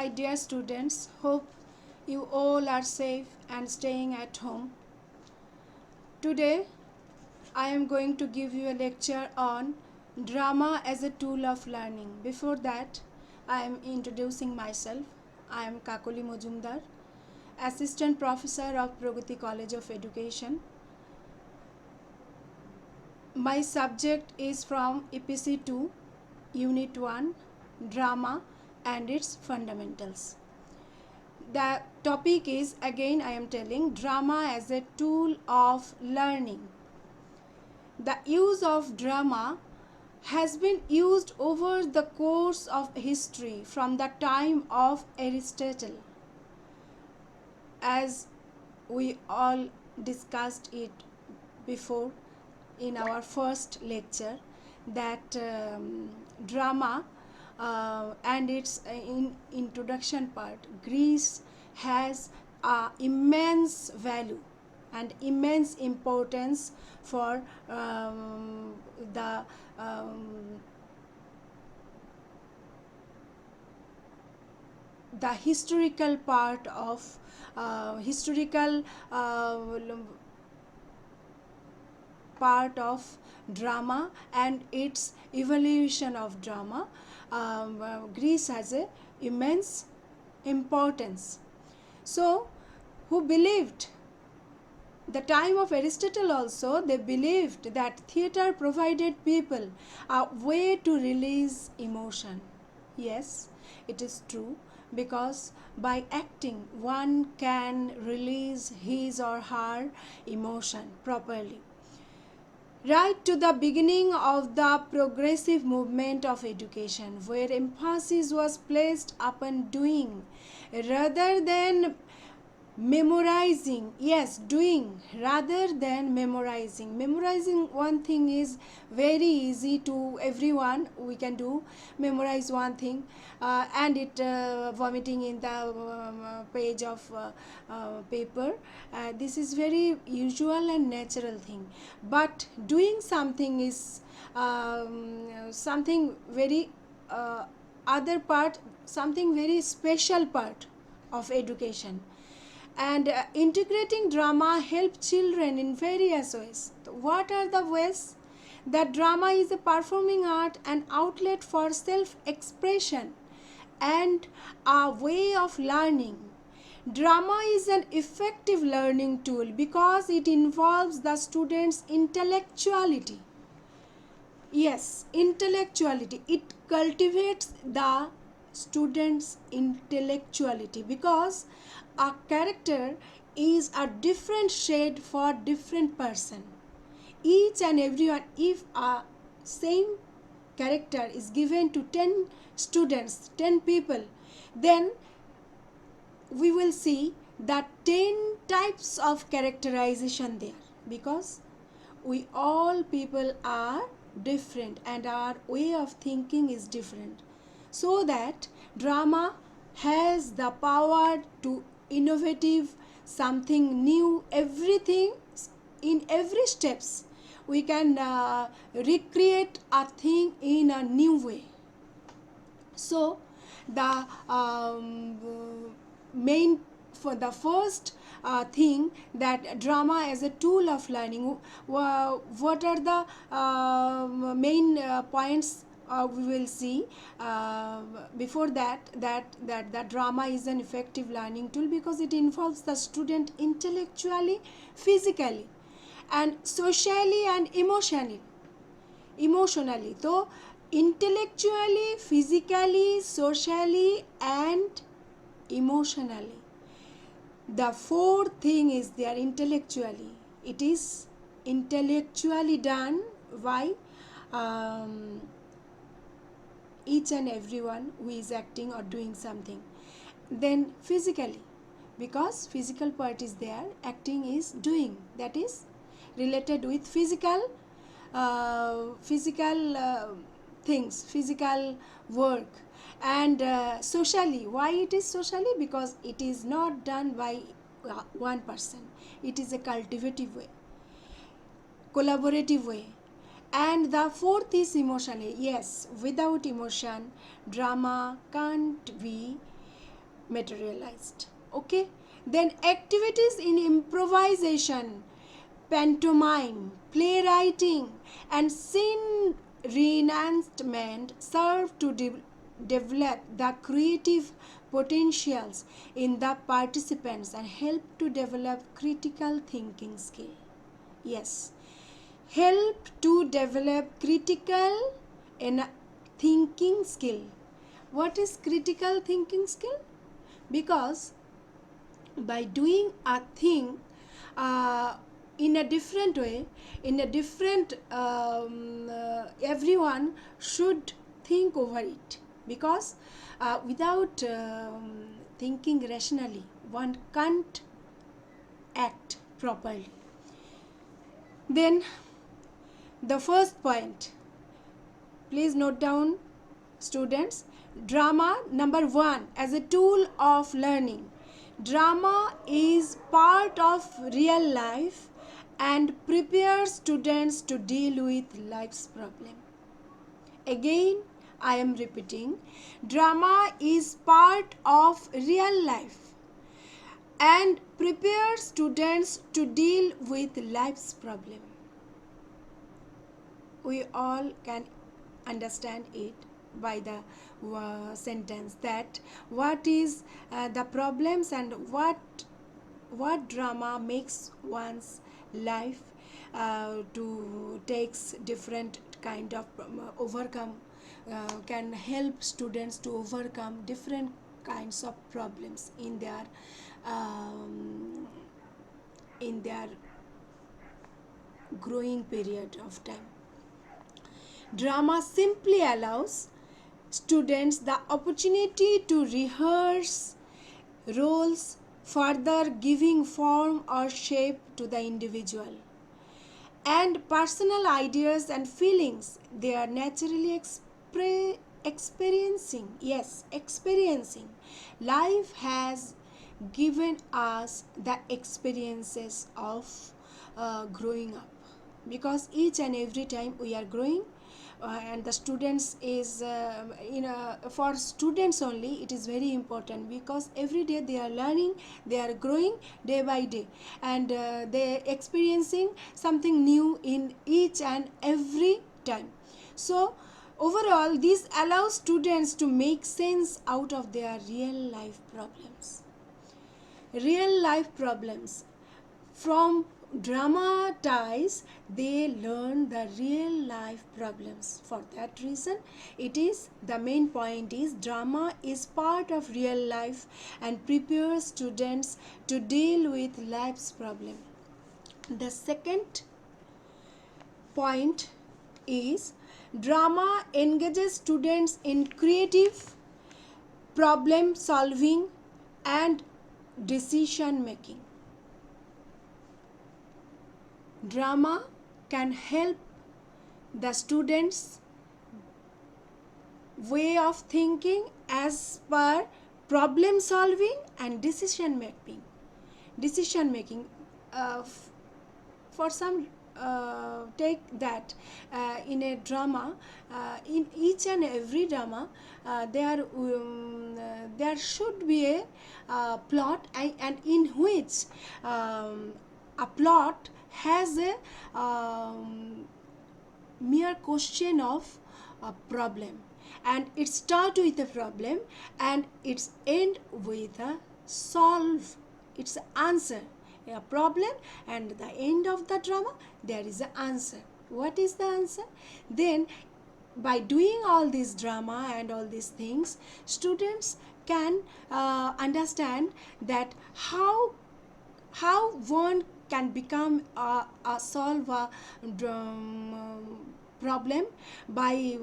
My dear students, hope you all are safe and staying at home. Today, I am going to give you a lecture on drama as a tool of learning. Before that, I am introducing myself. I am Kakoli Mojumdar, Assistant Professor of Pragati College of Education. My subject is from EPC 2, Unit 1, Drama and its Fundamentals. The topic is, again I am telling, drama as a tool of learning. The use of drama has been used over the course of history from the time of Aristotle, as we all discussed it before in our first lecture, that drama and its introduction part, Greece has immense value and immense importance for the historical part of part of drama and its evolution of drama. Greece has a immense importance. So, who believed, the time of Aristotle also, they believed that theatre provided people a way to release emotion. Yes, it is true, because by acting one can release his or her emotion properly. Right to the beginning of the progressive movement of education, where emphasis was placed upon doing rather than memorizing. Yes, doing rather than memorizing. Memorizing one thing is very easy to everyone, we can do memorize one thing and it vomiting in the page of paper. This is very usual and natural thing, but doing something is something very other part, something very special part of education. And integrating drama help children in various ways. What are the ways? That drama is a performing art, an outlet for self-expression and a way of learning. Drama is an effective learning tool because it involves the student's intellectuality. Yes, intellectuality. It cultivates the student's intellectuality, because a character is a different shade for different person. Each and everyone, if a same character is given to 10 students, 10 people, then we will see that 10 types of characterization there, because we all people are different and our way of thinking is different. So that drama has the power to innovative something new, everything in every steps we can recreate a thing in a new way. So the main, for the first thing, that drama as a tool of learning, what are the main points we will see. Before that drama is an effective learning tool because it involves the student intellectually, physically and socially and emotionally. So intellectually, physically, socially and emotionally. The fourth thing is there, intellectually. It is intellectually done by each and everyone who is acting or doing something. Then physically, because physical part is there, acting is doing, that is related with physical things, physical work. And socially, why it is socially? Because it is not done by one person, it is a cultivative way, collaborative way. And the fourth is emotionally. Yes, without emotion drama can't be materialized. Okay, then activities in improvisation, pantomime, playwriting, and scene reenactment serve to develop the creative potentials in the participants and help to develop critical thinking skill. Yes, help to develop critical and thinking skill. What is critical thinking skill? Because by doing a thing in a different way, in a different everyone should think over it, because without thinking rationally one can't act properly. Then the first point, please note down, students. Drama, number one, as a tool of learning. Drama is part of real life and prepares students to deal with life's problem. Again, I am repeating, drama is part of real life and prepares students to deal with life's problem. We all can understand it by the sentence that what is the problems and what drama makes one's life to takes different kind of overcome can help students to overcome different kinds of problems in their growing period of time. Drama simply allows students the opportunity to rehearse roles, further giving form or shape to the individual and personal ideas and feelings they are naturally experiencing. Yes, experiencing. Life has given us the experiences of growing up, because each and every time we are growing and the students is for students only it is very important, because every day they are learning, they are growing day by day, and they are experiencing something new in each and every time. So overall this allows students to make sense out of their real life problems. From dramatize they learn the real life problems. For that reason it is the main point is drama is part of real life and prepares students to deal with life's problem. The second point is drama engages students in creative problem solving and decision making. Drama can help the students way of thinking as per problem solving and decision making. For some take that in a drama, in each and every drama there should be a plot, and in which a plot has a mere question of a problem, and it start with a problem and it's end with a solve, it's an answer, a problem, and the end of the drama there is an answer. What is the answer? Then by doing all this drama and all these things, students can understand that how one can become a solve a problem by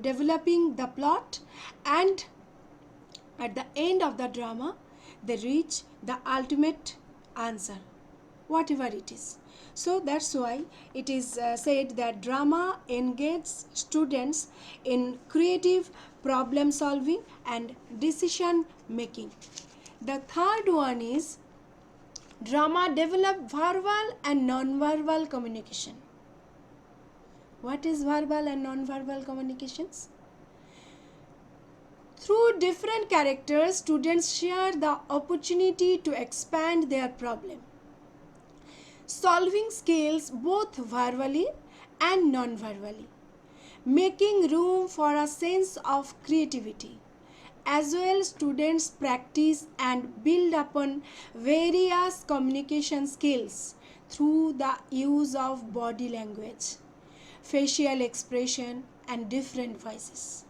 developing the plot, and at the end of the drama they reach the ultimate answer, whatever it is. So that's why it is said that drama engages students in creative problem solving and decision making. The third one is drama develop verbal and non-verbal communication. What is verbal and non-verbal communications? Through different characters, students share the opportunity to expand their problem, solving skills both verbally and non-verbally, making room for a sense of creativity. As well, students practice and build upon various communication skills through the use of body language, facial expression, and different voices.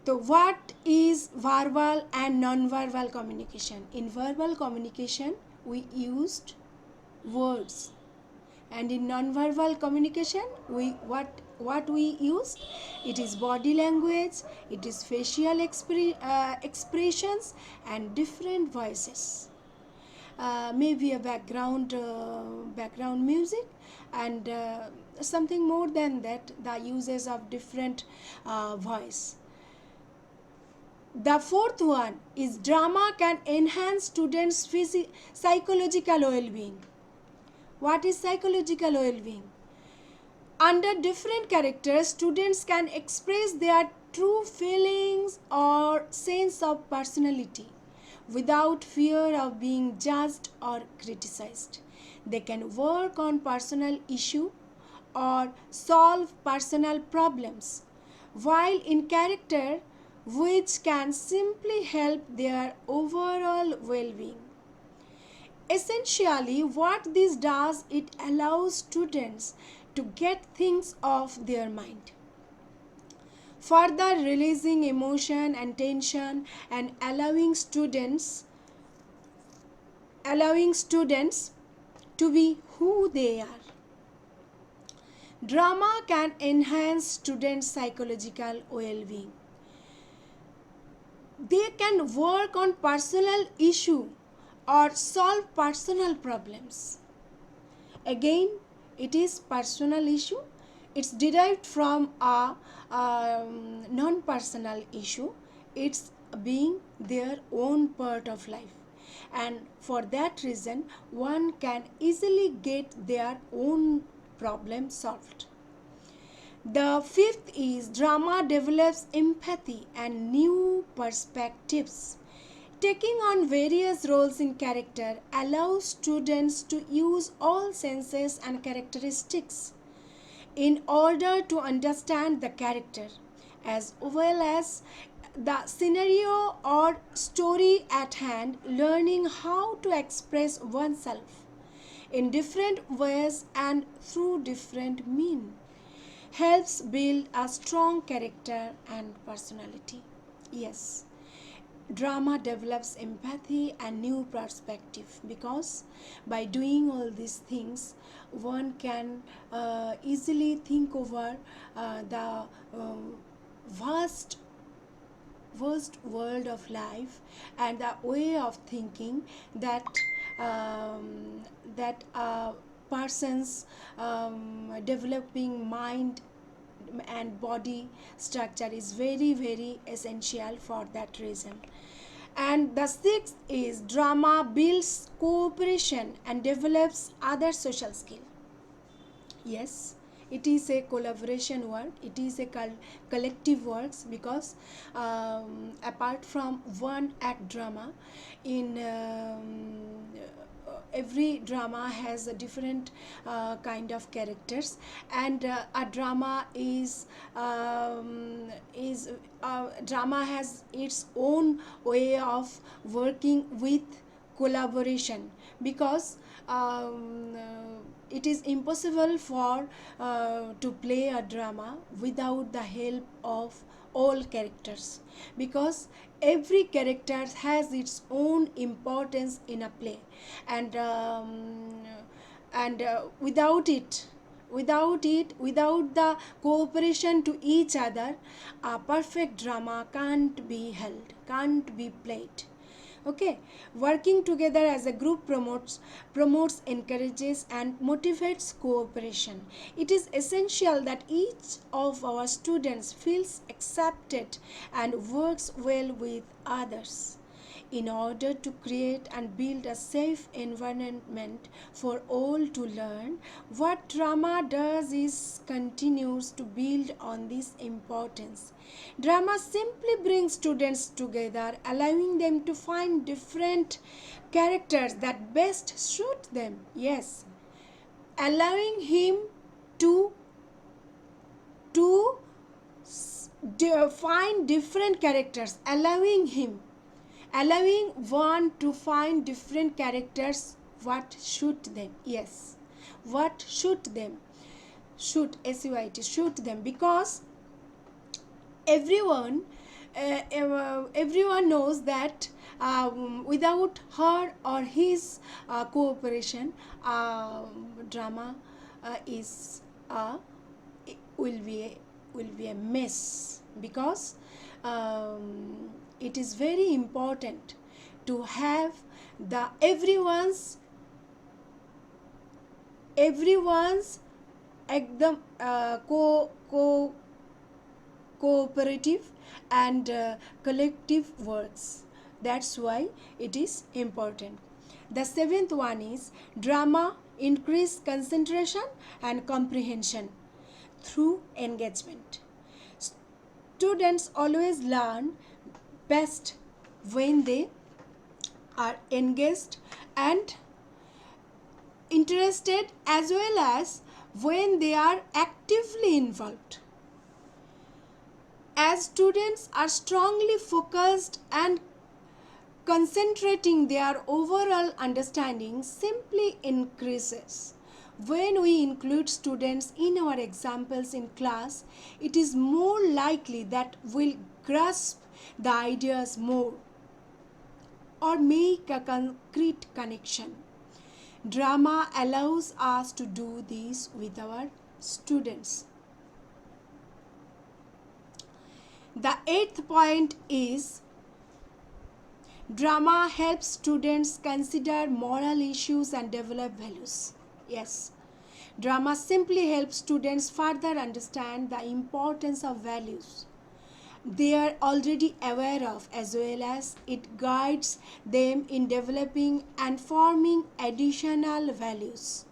So, what is verbal and non-verbal communication? In verbal communication, we used words, and in non-verbal communication, what we use? It is body language, it is facial expressions, and different voices. Maybe a background music, and something more than that, the uses of different voice. The fourth one is drama can enhance students' psychological well-being. What is psychological well-being? Under different characters, students can express their true feelings or sense of personality without fear of being judged or criticized. They can work on personal issue or solve personal problems, while in character which can simply help their overall well-being. Essentially, what this does, it allows students to get things off their mind, further releasing emotion and tension, and allowing students to be who they are. Drama can enhance students' psychological well-being. They can work on personal issue or solve personal problems. Again, it is personal issue. It's derived from a non-personal issue. It's being their own part of life, and for that reason, one can easily get their own problem solved. The fifth is drama develops empathy and new perspectives. Taking on various roles in character allows students to use all senses and characteristics in order to understand the character as well as the scenario or story at hand, learning how to express oneself in different ways and through different means helps build a strong character and personality. Yes, drama develops empathy and new perspective, because by doing all these things, one can easily think over the vast world of life and the way of thinking that that a person's developing mind and body structure is very very essential for that reason. And the sixth is drama builds cooperation and develops other social skill. Yes, it is a collaboration work, it is a collective works, because apart from one act drama, in every drama has a different kind of characters, and a drama drama has its own way of working with collaboration, because it is impossible for to play a drama without the help of all characters, because every character has its own importance in a play, and without the cooperation to each other, a perfect drama can't be held, can't be played. Okay, working together as a group promotes, encourages, and motivates cooperation. It is essential that each of our students feels accepted and works well with others. In order to create and build a safe environment for all to learn, what drama does is continues to build on this importance. Drama simply brings students together, allowing them to find different characters that best suit them. Yes, allowing him to to find different characters, allowing one to find different characters what shoot them. Yes, what shoot them, shoot shoot them, because everyone everyone knows that without her or his cooperation, drama is will be will be a mess, because it is very important to have the everyone's ekdam cooperative and collective works. That's why it is important. The seventh one is drama increase concentration and comprehension through engagement. Students always learn best when they are engaged and interested, as well as when they are actively involved. As students are strongly focused and concentrating, their overall understanding simply increases. When we include students in our examples in class, it is more likely that we'll grasp the ideas more or make a concrete connection. Drama allows us to do this with our students. The eighth point is drama helps students consider moral issues and develop values. Yes, drama simply helps students further understand the importance of values they are already aware of, as well as it guides them in developing and forming additional values.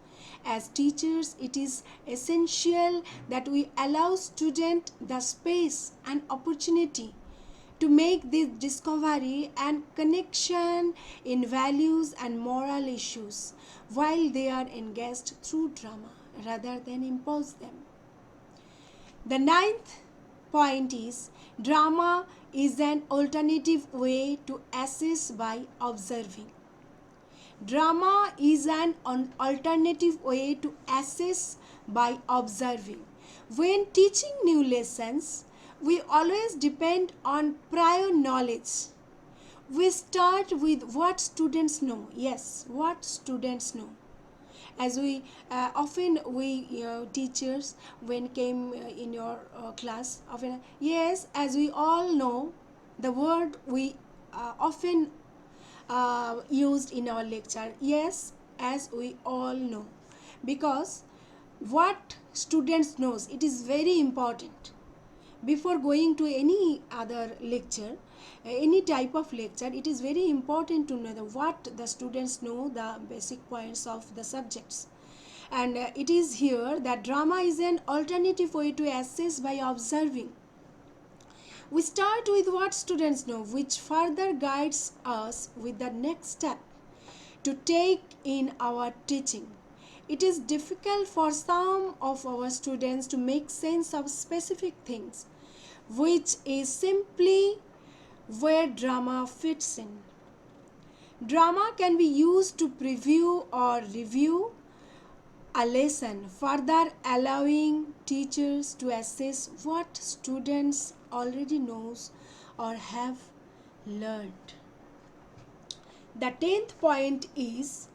As teachers, it is essential that we allow students the space and opportunity to make this discovery and connection in values and moral issues while they are engaged through drama rather than impose them. The ninth point is drama is an alternative way to assess by observing. Drama is an alternative way to assess by observing. When teaching new lessons, we always depend on prior knowledge. We start with what students know. Yes, what students know. As we often we teachers when came in your class often, yes, as we all know, the word we often used in our lecture, yes, as we all know, because what students knows, it is very important. Before going to any other lecture, any type of lecture, it is very important to know what the students know, the basic points of the subjects. And it is here that drama is an alternative way to assess by observing. We start with what students know, which further guides us with the next step to take in our teaching. It is difficult for some of our students to make sense of specific things, which is simply where drama fits in. Drama can be used to preview or review a lesson, further allowing teachers to assess what students already knows or have learned. The 10th point is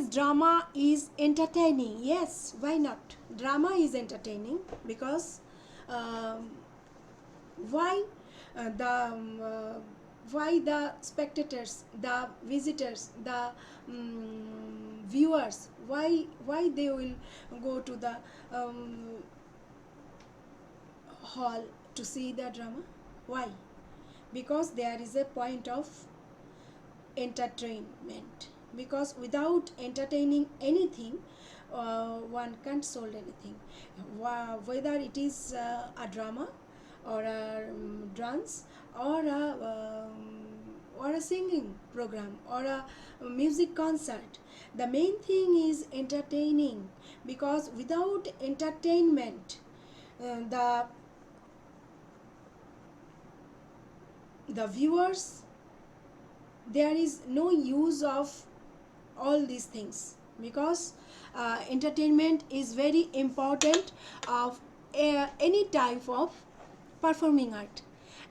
drama is entertaining. Yes, why not? Drama is entertaining because why why the spectators, the visitors, the viewers, why they will go to the hall to see the drama? Why? because there is a point of entertainment, because without entertaining anything, one can't solve anything. Whether it is a drama or a dance or a singing program or a music concert, the main thing is entertaining, because without entertainment, the viewers, there is no use of all these things, because entertainment is very important of any type of performing art,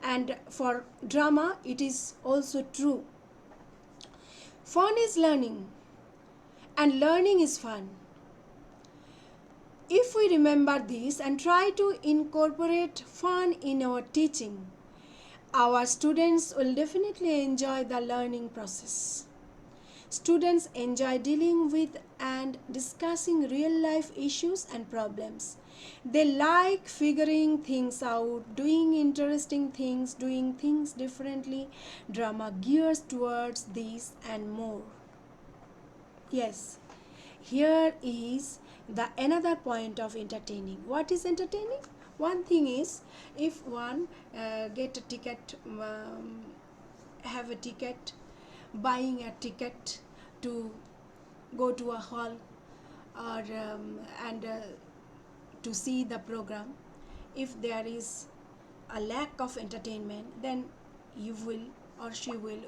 and for drama it is also true. Fun is learning, and learning is fun. If we remember this and try to incorporate fun in our teaching, our students will definitely enjoy the learning process. Students enjoy dealing with and discussing real life issues and problems. They like figuring things out, doing interesting things, doing things differently. Drama gears towards this and more. Yes, here is the another point of entertaining. What is entertaining? One thing is, if one get a ticket, have a ticket, buying a ticket to go to a hall or and to see the program, if there is a lack of entertainment, then you will or she will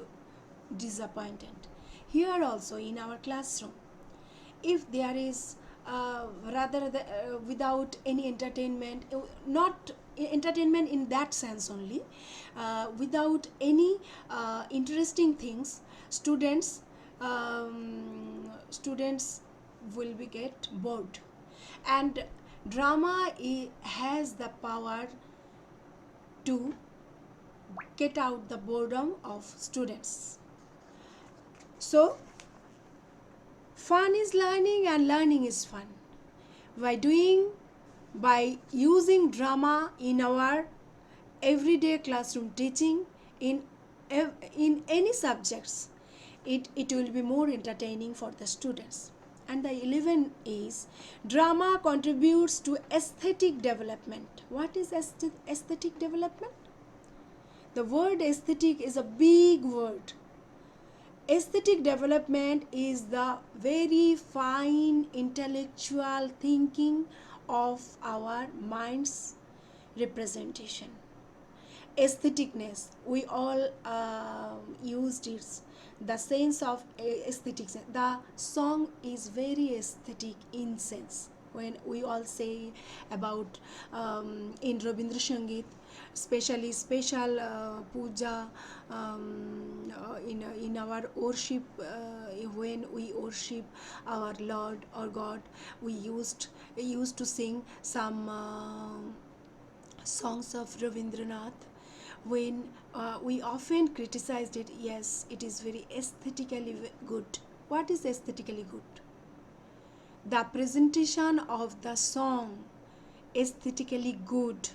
disappointed. Here also in our classroom, if there is without any entertainment, not entertainment in that sense only, without any interesting things, students will be get bored, and drama has the power to get out the boredom of students. So fun is learning and learning is fun. By using drama in our everyday classroom teaching, in any subjects, it will be more entertaining for the students. And the 11 is, drama contributes to aesthetic development. What is aesthetic development? The word aesthetic is a big word. Aesthetic development is the very fine intellectual thinking of our mind's representation. Aestheticness, we all used it, the sense of aesthetics. The song is very aesthetic in sense. When we all say about in Rabindra Sangeet, especially special puja, in our worship, when we worship our Lord or God, we used to sing some songs of Ravindranath. When we often criticized it, yes, it is very aesthetically good. What is aesthetically good? The presentation of the song aesthetically good.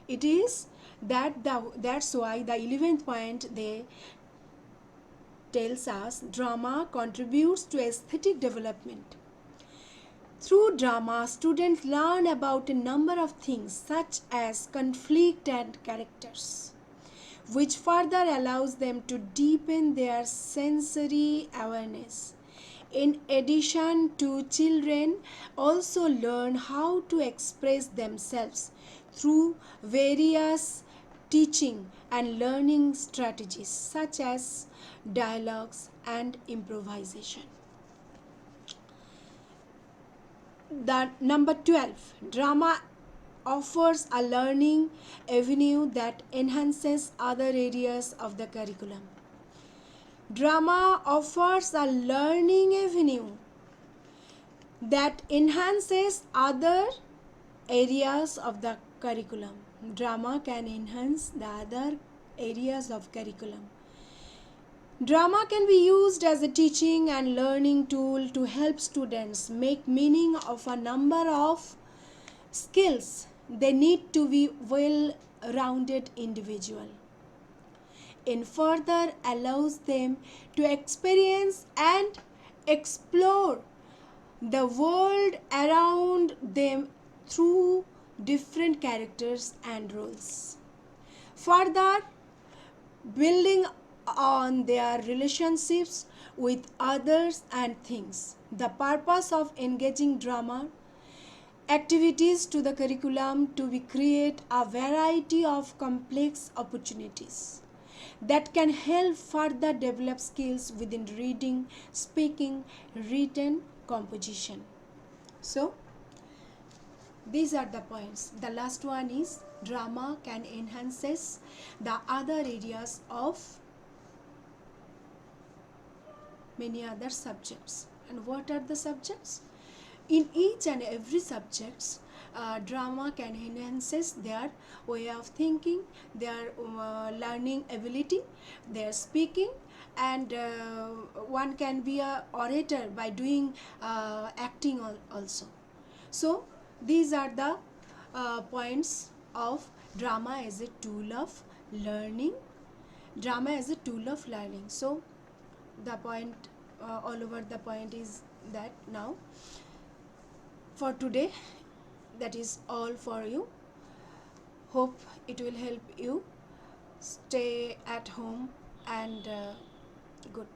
It is that's why the 11th point they tells us, drama contributes to aesthetic development. Through drama, students learn about a number of things such as conflict and characters, which further allows them to deepen their sensory awareness. In addition to, children also learn how to express themselves through various teaching and learning strategies such as dialogues and improvisation. The number 12, drama offers a learning avenue that enhances other areas of the curriculum. Drama offers a learning avenue that enhances other areas of the curriculum. Drama can enhance the other areas of curriculum. Drama can be used as a teaching and learning tool to help students make meaning of a number of skills they need to be well-rounded individual. in further allows them to experience and explore the world around them through different characters and roles. Further, building on their relationships with others and things. The purpose of engaging drama activities to the curriculum to be create a variety of complex opportunities that can help further develop skills within reading, speaking, written composition. So these are the points. The last one is drama can enhances the other areas of many other subjects. And what are the subjects? In each and every subjects, drama can enhances their way of thinking, their learning ability, their speaking, and one can be a orator by doing acting also. So these are the points of drama as a tool of learning. Drama as a tool of learning. So the point, all over the point is that now for today, that is all for you. Hope it will help you stay at home and good.